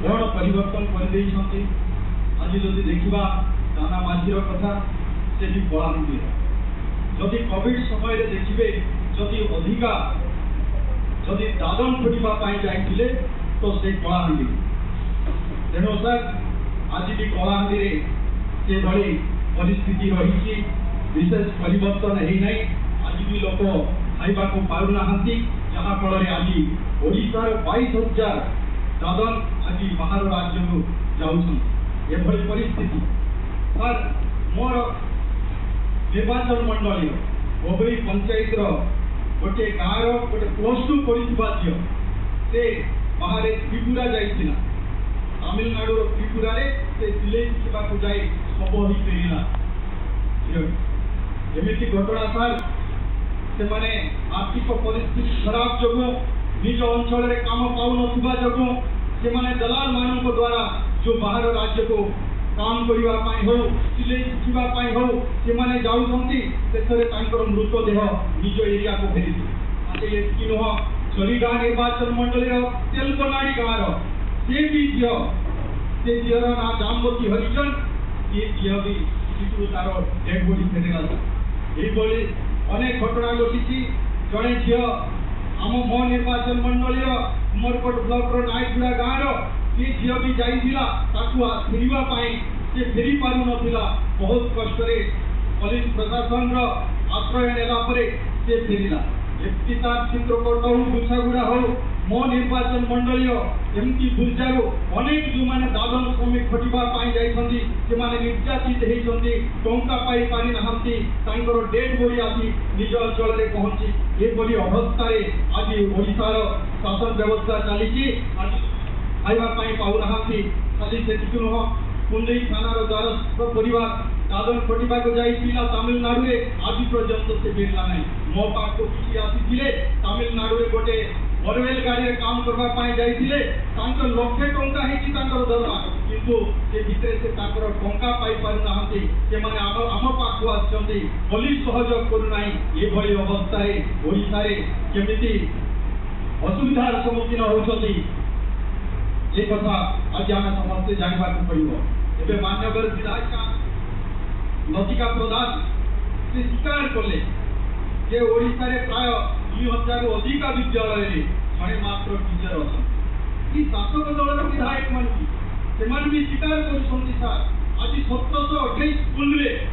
बड़ परिवर्तन कर। आज जदि देखा दाना माझीर कथा से भी कलाहांडी जदि कोविड समय देखिए जदि अधिका जदि दादन खोटापी जाइए तो से कलाहांडी तेणु सर आज भी कलाहांडी से भाई परिस्थिति रही विशेष परिवर्तन है आज भी लोक खाइबा को पारना जहाँफल आज ओडार 22,000 दादन आज बाहर राज्य को जाऊँ परिस्थिति सर मोर निर्वाचन मंडल बोबई पंचायत गोटे गाँव गोटे +2 पढ़ा झील से बाहर त्रिपुरा जाइला तमिलनाडु त्रिपुरा से सिले शिखा जाए सब ही फेरला एमती घटना सर से माने आर्थिक परिस्थिति खराब जो निज अंचल काम पाऊन जो से माने दलाल मान द्वारा जो बाहर राज्य को काम करने हो सिले शिखापी हो से माने जाऊँगी मृतदेह निज एरिया को फेरी ये नुह चलीगाँ निर्वाचन मंडल तेलकनाड़ी गाँव से भी झी झीर ना जामवती हरिजन ये झील भी सीटू तार डेड बॉडी फेरगला ये अनेक घटना घटी जड़े झील आम मो निर्वाचन मंडल उमरकोट ब्लॉक नायकगुड़ा गाँव ये झील भी जाइला फेरवाई से फेरी पार ना बहुत कष्ट पुलिस प्रशासन आश्रय नेला से फेरला एफटीआर चित्रकोट हो गुछागुड़ा हो मो निर्वाचन मंडल एमती बुर्जारू अनेक जो मैंने दादन श्रमिक खटापी जाती निर्यातित होती टंका पाई पारि ना डेड बॉडी आसी निज अंचल में पहुंची ये अवस्था आज ओडार शासन व्यवस्था चली आज खाइबापी पाऊना खाली से नुह कुंडई थानार द्वारस्थ परिवार दादन खटिबा को जाइला तमिलनाडु आज पर्यंत से फेरला ना मो पाक किसी आसी तमिलनाडु गोटे बोरवेल गाड़ी काम करने जाइए लक्षे टंका दरमा किंतु से भितर से टंका पाई पारना से आम पाक आसुँच पुलिस सहयोग करूना ये अवस्था ओडार केमी असुविधार सम्मुखीन होती ये कथा आज आम समस्ते जानवा पड़ो एवं मान्यवर विधायिका लतिका प्रधान से स्वीकार कले जे ओडिशा रे प्राय 2,000 अधिक विद्यालय जड़े मात्र टीचर अच्छा शासक दल विधायक मान भी स्वीकार कर आज 728 स्कूल